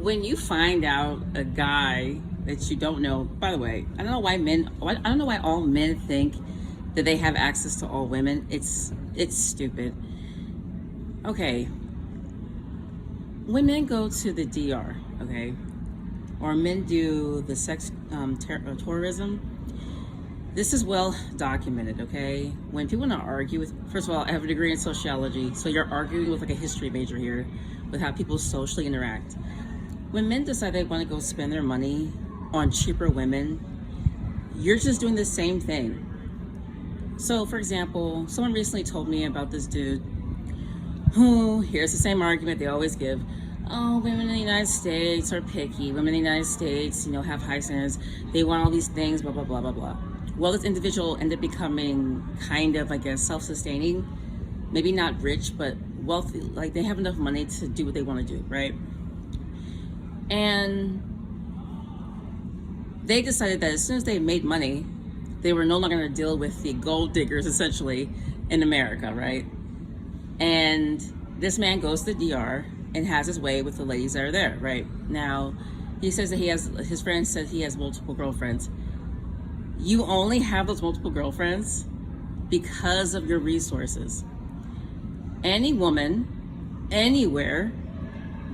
when you find out a guy that you don't know, by the way, I don't know why all men think that they have access to all women. It's stupid. Okay, when men go to the DR, okay, or men do the sex tourism, this is well documented, okay? When people want to argue with, first of all, I have a degree in sociology, so you're arguing with like a history major here with how people socially interact. When men decide they want to go spend their money on cheaper women, you're just doing the same thing. So, for example, someone recently told me about this dude who, here's the same argument they always give. Oh, women in the United States are picky. Women in the United States, have high standards. They want all these things, blah, blah, blah, blah, blah. Well, this individual ended up becoming kind of, I guess, self-sustaining. Maybe not rich, but wealthy. Like, they have enough money to do what they want to do, right? And they decided that as soon as they made money, they were no longer going to deal with the gold diggers, essentially, in America, right? And this man goes to the DR and has his way with the ladies that are there, right? Now, he says that his friend said he has multiple girlfriends. You only have those multiple girlfriends because of your resources. Any woman, anywhere,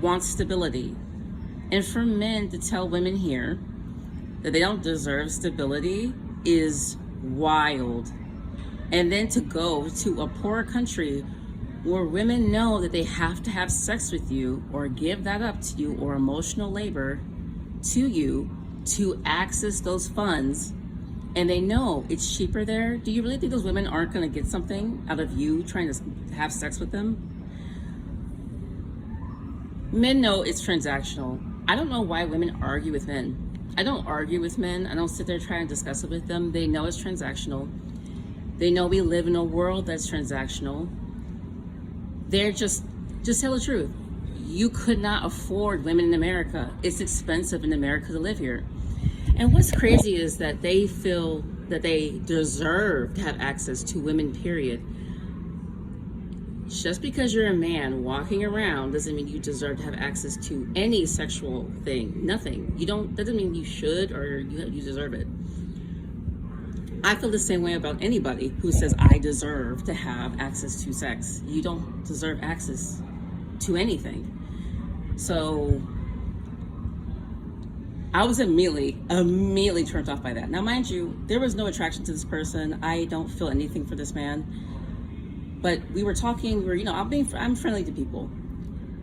wants stability. And for men to tell women here that they don't deserve stability is wild. And then to go to a poor country where women know that they have to have sex with you or give that up to you or emotional labor to you to access those funds, and they know it's cheaper there, do you really think those women aren't going to get something out of you trying to have sex with them? Men know it's transactional. I don't know why women argue with men. I don't argue with men. I don't sit there trying to discuss it with them. They know it's transactional. They know we live in a world that's transactional. They're just tell the truth. You could not afford women in America. It's expensive in America to live here. And what's crazy is that they feel that they deserve to have access to women, period. Just because you're a man walking around doesn't mean you deserve to have access to any sexual thing. Nothing. That doesn't mean you should or you deserve it. I feel the same way about anybody who says I deserve to have access to sex. You don't deserve access to anything. So I was immediately turned off by that. Now, mind you, there was no attraction to this person. I don't feel anything for this man. But we were talking, I'm friendly to people.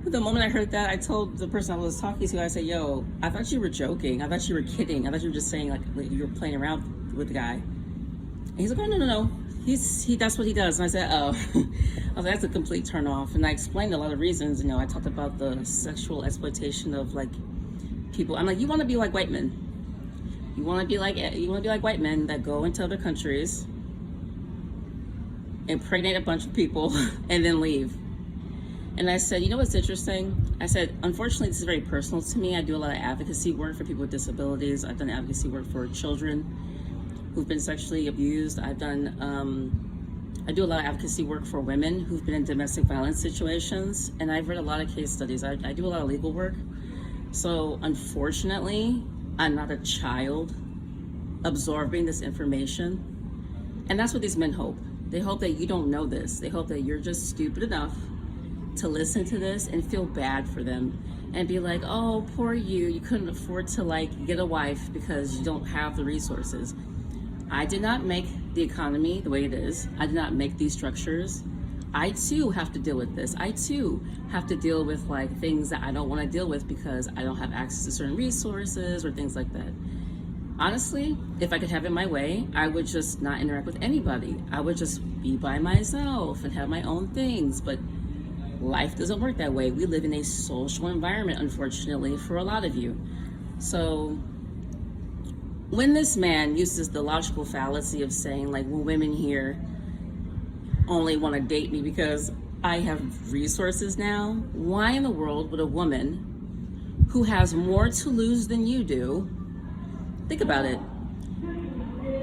But the moment I heard that, I told the person I was talking to, I said, yo, I thought you were joking. I thought you were kidding. I thought you were just saying like you were playing around with the guy. And he's like, oh, no. That's what he does. And I said, oh. I was like, that's a complete turn off. And I explained a lot of reasons. I talked about the sexual exploitation of like people. I'm like, you want to be like white men. You want to be like white men that go into other countries, impregnate a bunch of people, and then leave. And I said, you know what's interesting? I said, unfortunately, this is very personal to me. I do a lot of advocacy work for people with disabilities. I've done advocacy work for children who've been sexually abused. I do a lot of advocacy work for women who've been in domestic violence situations. And I've read a lot of case studies. I do a lot of legal work. So unfortunately, I'm not a child absorbing this information. And that's what these men hope. They hope that you don't know this. They hope that you're just stupid enough to listen to this and feel bad for them and be like, oh, poor you. You couldn't afford to get a wife because you don't have the resources. I did not make the economy the way it is. I did not make these structures. I too have to deal with this. I too have to deal with things that I don't want to deal with because I don't have access to certain resources or things like that. Honestly, if I could have it my way, I would just not interact with anybody. I would just be by myself and have my own things. But life doesn't work that way. We live in a social environment, unfortunately, for a lot of you. So when this man uses the logical fallacy of saying, well, women here only want to date me because I have resources now, why in the world would a woman who has more to lose than you do, think about it.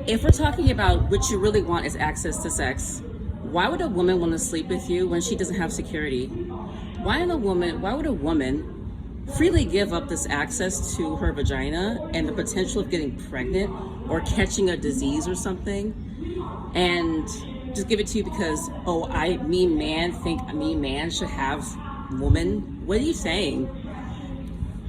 If we're talking about what you really want is access to sex, why would a woman want to sleep with you when she doesn't have security? Why would a woman freely give up this access to her vagina and the potential of getting pregnant or catching a disease or something, and just give it to you because, oh, me man should have woman? What are you saying?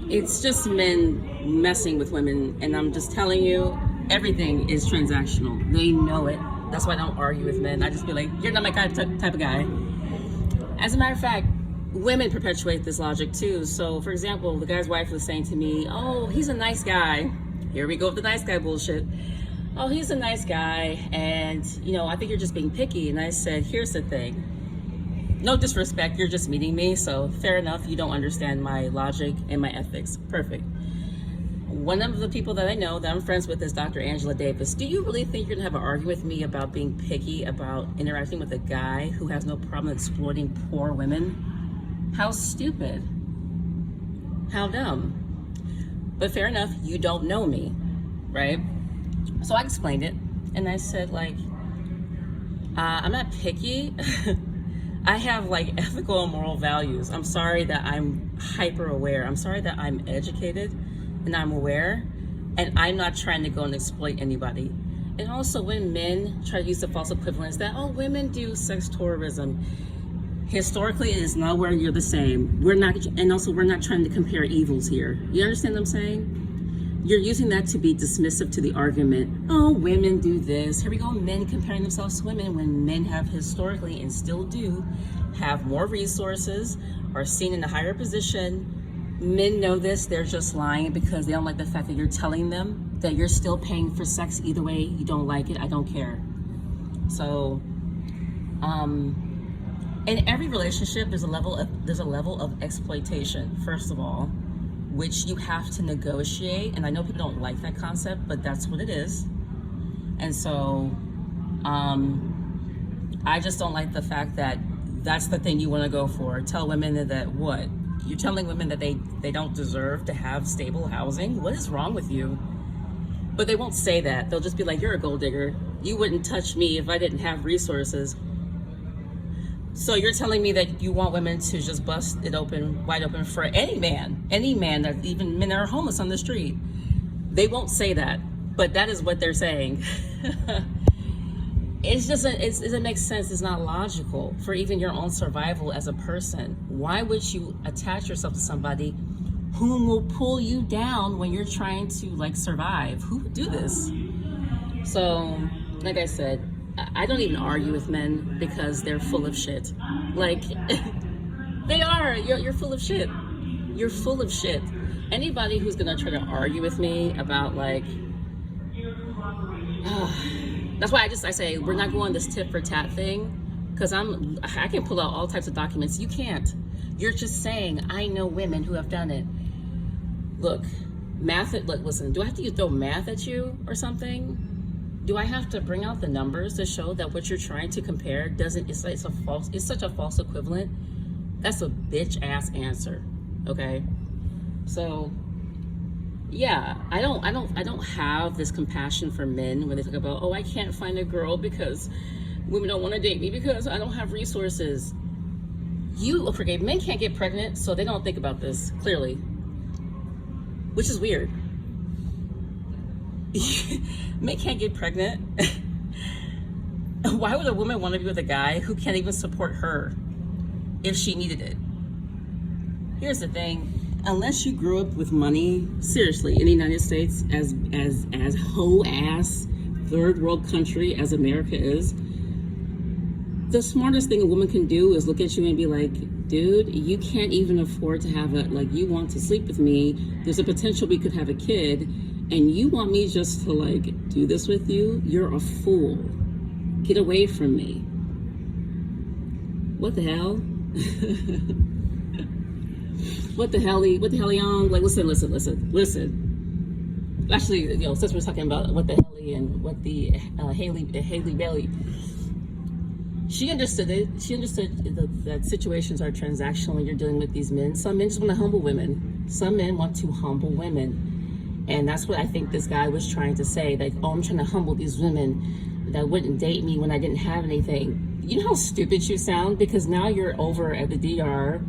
It's just men messing with women, and I'm just telling you, everything is transactional. They know it. That's why I don't argue with men. I just be like, you're not my type of guy. As a matter of fact, women perpetuate this logic too. So, for example, the guy's wife was saying to me, oh, he's a nice guy. Here we go with the nice guy bullshit. Oh, he's a nice guy, and, I think you're just being picky. And I said, here's the thing. No disrespect, you're just meeting me, so fair enough, you don't understand my logic and my ethics. Perfect. One of the people that I know that I'm friends with is Dr. Angela Davis. Do you really think you're gonna have an argument with me about being picky about interacting with a guy who has no problem exploiting poor women? How stupid. How dumb. But fair enough, you don't know me, right? So I explained it, and I said, I'm not picky. I have ethical and moral values. I'm sorry that I'm hyper aware. I'm sorry that I'm educated and I'm aware, and I'm not trying to go and exploit anybody. And also, when men try to use the false equivalence that, oh, women do sex tourism, historically it is nowhere near the same. We're not trying to compare evils here. You understand what I'm saying? You're using that to be dismissive to the argument. Oh, women do this. Here we go, men comparing themselves to women when men have historically and still do have more resources, are seen in a higher position. Men know this, they're just lying because they don't like the fact that you're telling them that you're still paying for sex either way. You don't like it, I don't care. So, in every relationship, there's a level of exploitation, first of all, which you have to negotiate. And I know people don't like that concept, but that's what it is. And so I just don't like the fact that that's the thing you want to go for. Tell women that what? You're telling women that they don't deserve to have stable housing? What is wrong with you? But they won't say that. They'll just be like, you're a gold digger. You wouldn't touch me if I didn't have resources. So you're telling me that you want women to just bust it open, wide open for any man, that even men that are homeless on the street. They won't say that, but that is what they're saying. It doesn't make sense. It's not logical for even your own survival as a person. Why would you attach yourself to somebody whom will pull you down when you're trying to survive? Who would do this? So, like I said, I don't even argue with men because they're full of shit. They are. You're full of shit. You're full of shit. Anybody who's gonna try to argue with me about that's why I say we're not going this tit for tat thing, because I can pull out all types of documents. You can't. You're just saying I know women who have done it. Look, listen. Do I have to throw math at you or something? Do I have to bring out the numbers to show that what you're trying to compare it's such a false equivalent? That's a bitch ass answer. Okay? So yeah, I don't have this compassion for men when they talk about, oh, I can't find a girl because women don't want to date me because I don't have resources. Men can't get pregnant, so they don't think about this, clearly. Which is weird. Men can't get pregnant. Why would a woman want to be with a guy who can't even support her if she needed it? Here's the thing. Unless you grew up with money, seriously, in the United States, as hoe ass third world country as America is, the smartest thing a woman can do is look at you and be like, dude, you can't even afford to have you want to sleep with me. There's a potential we could have a kid, and you want me just to do this with you? You're a fool. Get away from me. What the hell? What the hell, young? Listen. Actually, since we're talking about what the hell and what the Haley Bailey, she understood it. She understood that situations are transactional when you're dealing with these men. Some men just want to humble women. Some men want to humble women. And that's what I think this guy was trying to say. I'm trying to humble these women that wouldn't date me when I didn't have anything. You know how stupid you sound? Because now you're over at the DR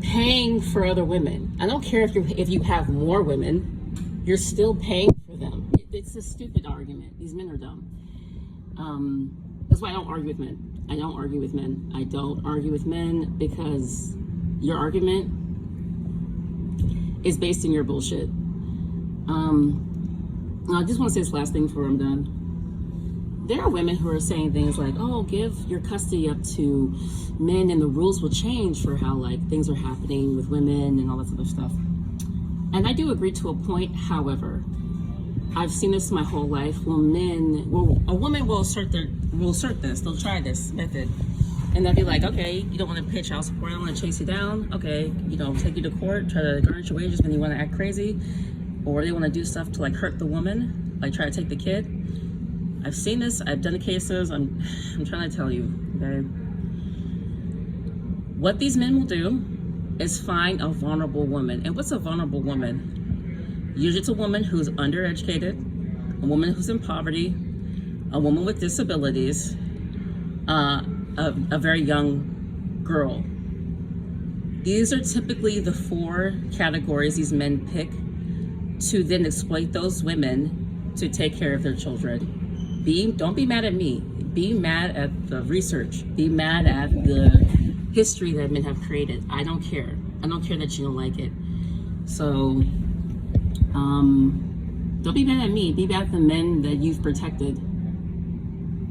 paying for other women. I don't care if you have more women, you're still paying for them. It's a stupid argument. These men are dumb. That's why I don't argue with men. I don't argue with men. I don't argue with men because your argument is based in your bullshit. I just want to say this last thing before I'm done. There are women who are saying things like, oh, give your custody up to men and the rules will change for how like things are happening with women and all this other stuff. And I do agree to a point. However, I've seen this my whole life. A woman will assert this. They'll try this method. And they'll be like, okay, you don't want to pay child support, I want to chase you down. Okay, take you to court, try to garnish your wages when you want to act crazy. Or they want to do stuff to like hurt the woman, like try to take the kid. I've seen this, I've done the cases, I'm trying to tell you, okay? What these men will do is find a vulnerable woman. And what's a vulnerable woman? Usually it's a woman who's undereducated, a woman who's in poverty, a woman with disabilities, a very young girl. These are typically the 4 categories these men pick to then exploit those women to take care of their children. Don't be mad at me. Be mad at the research. Be mad at the history that men have created. I don't care. I don't care that you don't like it. So, don't be mad at me. Be mad at the men that you've protected.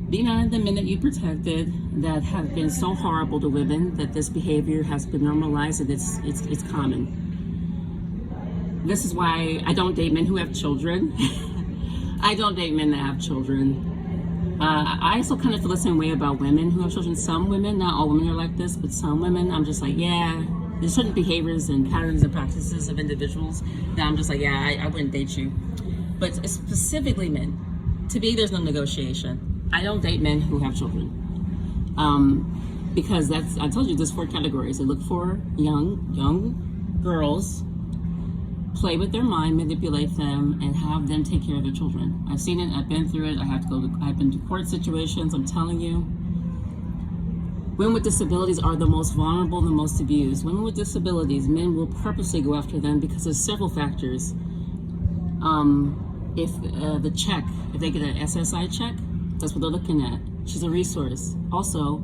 Be mad at the men that you protected that have been so horrible to women that this behavior has been normalized and it's common. This is why I don't date men who have children. I don't date men that have children. I also kind of feel the same way about women who have children. Some women, not all women are like this, but some women, I'm just like, yeah, there's certain behaviors and patterns and practices of individuals that I'm just like, yeah, I wouldn't date you. But specifically men, to me, there's no negotiation. I don't date men who have children. Because I told you, there's 4 categories. I look for young girls, play with their mind, manipulate them, and have them take care of their children. I've seen it, I've been through it, I've been to court situations, I'm telling you. Women with disabilities are the most vulnerable, the most abused. Women with disabilities, men will purposely go after them because there's several factors. If they get an SSI check, that's what they're looking at. She's a resource. Also,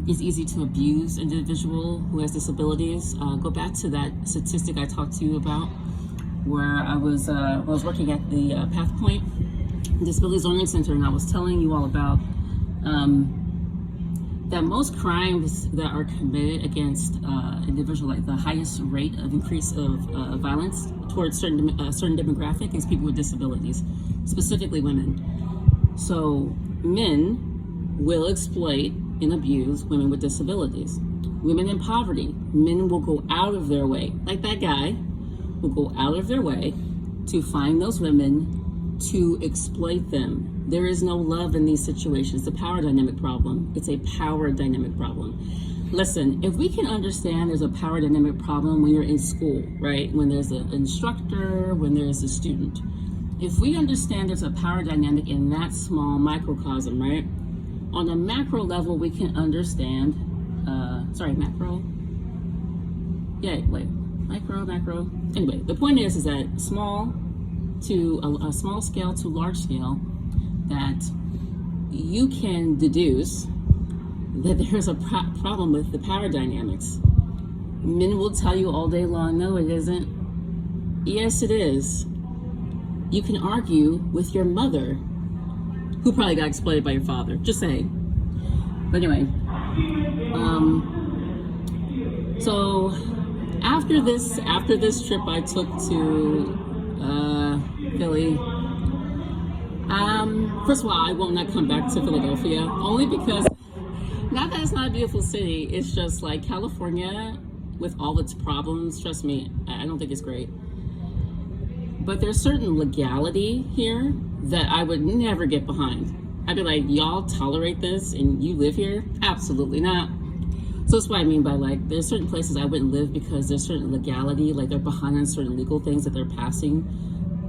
it's easy to abuse an individual who has disabilities. Go back to that statistic I talked to you about, where I was working at the Path Point Disabilities Learning Center, and I was telling you all about that most crimes that are committed against individuals, like the highest rate of increase of violence towards certain demographic is people with disabilities, specifically women. So men will exploit and abuse women with disabilities. Women in poverty, men will go out of their way, like that guy, will go out of their way to find those women to exploit them. There is no love in these situations. It's a power dynamic problem. It's a power dynamic problem. Listen, if we can understand there's a power dynamic problem when you're in school, right? When there's an instructor, when there's a student. If we understand there's a power dynamic in that small microcosm, right? On a macro level, we can understand, macro. Yeah, wait, macro. Anyway, the point is that small to a small scale to large scale, that you can deduce that there's a problem with the power dynamics. Men will tell you all day long, no, it isn't. Yes, it is. You can argue with your mother, who probably got exploited by your father. Just saying. But anyway, so after this trip I took to Philly, first of all, I will not come back to Philadelphia, only because, not that it's not a beautiful city, it's just like California with all its problems. Trust me, I don't think it's great. But there's certain legality here that I would never get behind. I'd be like, y'all tolerate this and you live here? Absolutely not. So that's what I mean by, like, there's certain places I wouldn't live because there's certain legality, like they're behind on certain legal things that they're passing.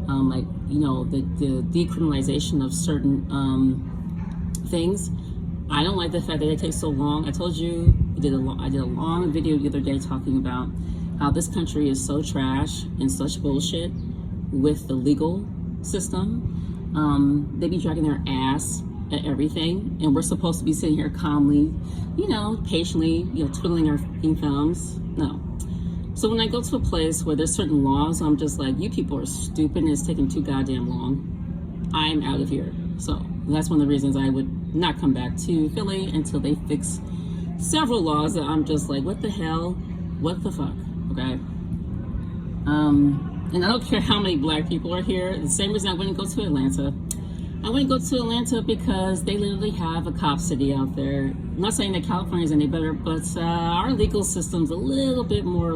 Like, the decriminalization of certain things. I don't like the fact that it takes so long. I told you, I did a long video the other day talking about how this country is so trash and such bullshit with the legal system. They be dragging their ass at everything, and we're supposed to be sitting here calmly, patiently, twiddling our thumbs. No. So when I go to a place where there's certain laws, I'm just like, you people are stupid and it's taking too goddamn long. I'm out of here. So that's one of the reasons I would not come back to Philly until they fix several laws that I'm just like, what the hell? What the fuck? Okay? And I don't care how many black people are here. The same reason I wouldn't go to Atlanta. I wouldn't go to Atlanta because they literally have a cop city out there. I'm not saying that California is any better, but our legal system's a little bit more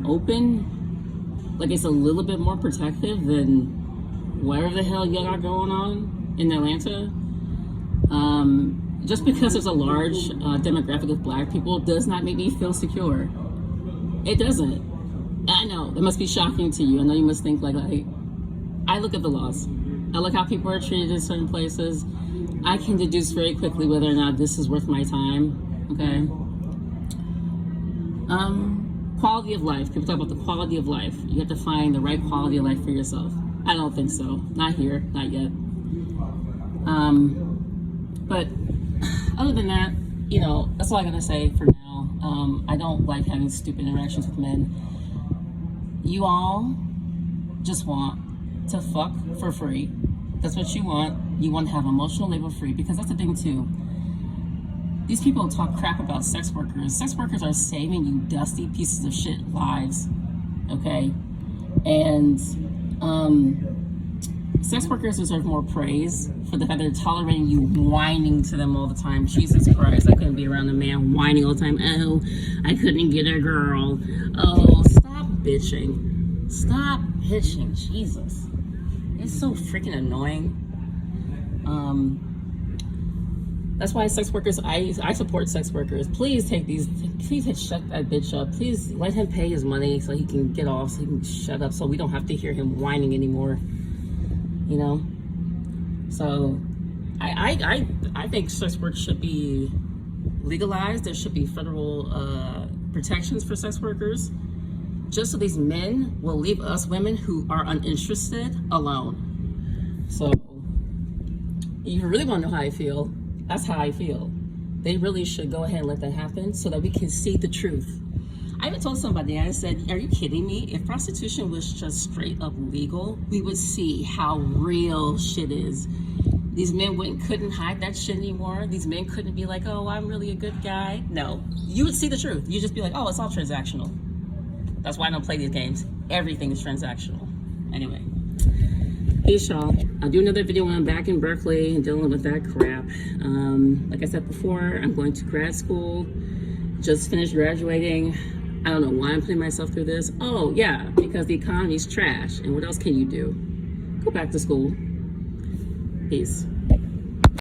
open. Like, it's a little bit more protective than whatever the hell you got going on in Atlanta. Just because there's a large demographic of black people does not make me feel secure. It doesn't. I know, it must be shocking to you. I know you must think like I look at the laws. I look how people are treated in certain places. I can deduce very quickly whether or not this is worth my time, okay? Quality of life. People talk about the quality of life. You have to find the right quality of life for yourself. I don't think so. Not here, not yet. But other than that, that's all I gotta say for now. I don't like having stupid interactions with men. You all just want to fuck for free. That's what you want. You want to have emotional labor free, because that's the thing too. These people talk crap about sex workers. Sex workers are saving you dusty pieces of shit lives, okay? And sex workers deserve more praise for the fact they're tolerating you whining to them all the time. Jesus Christ, I couldn't be around a man whining all the time. Oh, I couldn't get a girl. Oh, stop bitching. Stop bitching, Jesus. It's so freaking annoying. That's why sex workers, I support sex workers. Please shut that bitch up. Please let him pay his money so he can get off, so he can shut up, so we don't have to hear him whining anymore. So I think sex work should be legalized. There should be federal protections for sex workers, just so these men will leave us women who are uninterested alone. So you really want to know how I feel? That's how I feel. They really should go ahead and let that happen so that we can see the truth. I even told somebody, I said, are you kidding me? If prostitution was just straight up legal, we would see how real shit is. These men couldn't hide that shit anymore. These men couldn't be like, oh, I'm really a good guy. No, you would see the truth. You'd just be like, oh, it's all transactional. That's why I don't play these games. Everything is transactional. Anyway, peace, y'all. I'll do another video when I'm back in Berkeley and dealing with that crap. Like I said before, I'm going to grad school. Just finished graduating. I don't know why I'm putting myself through this. Oh, yeah, because the economy's trash. And what else can you do? Go back to school. Peace.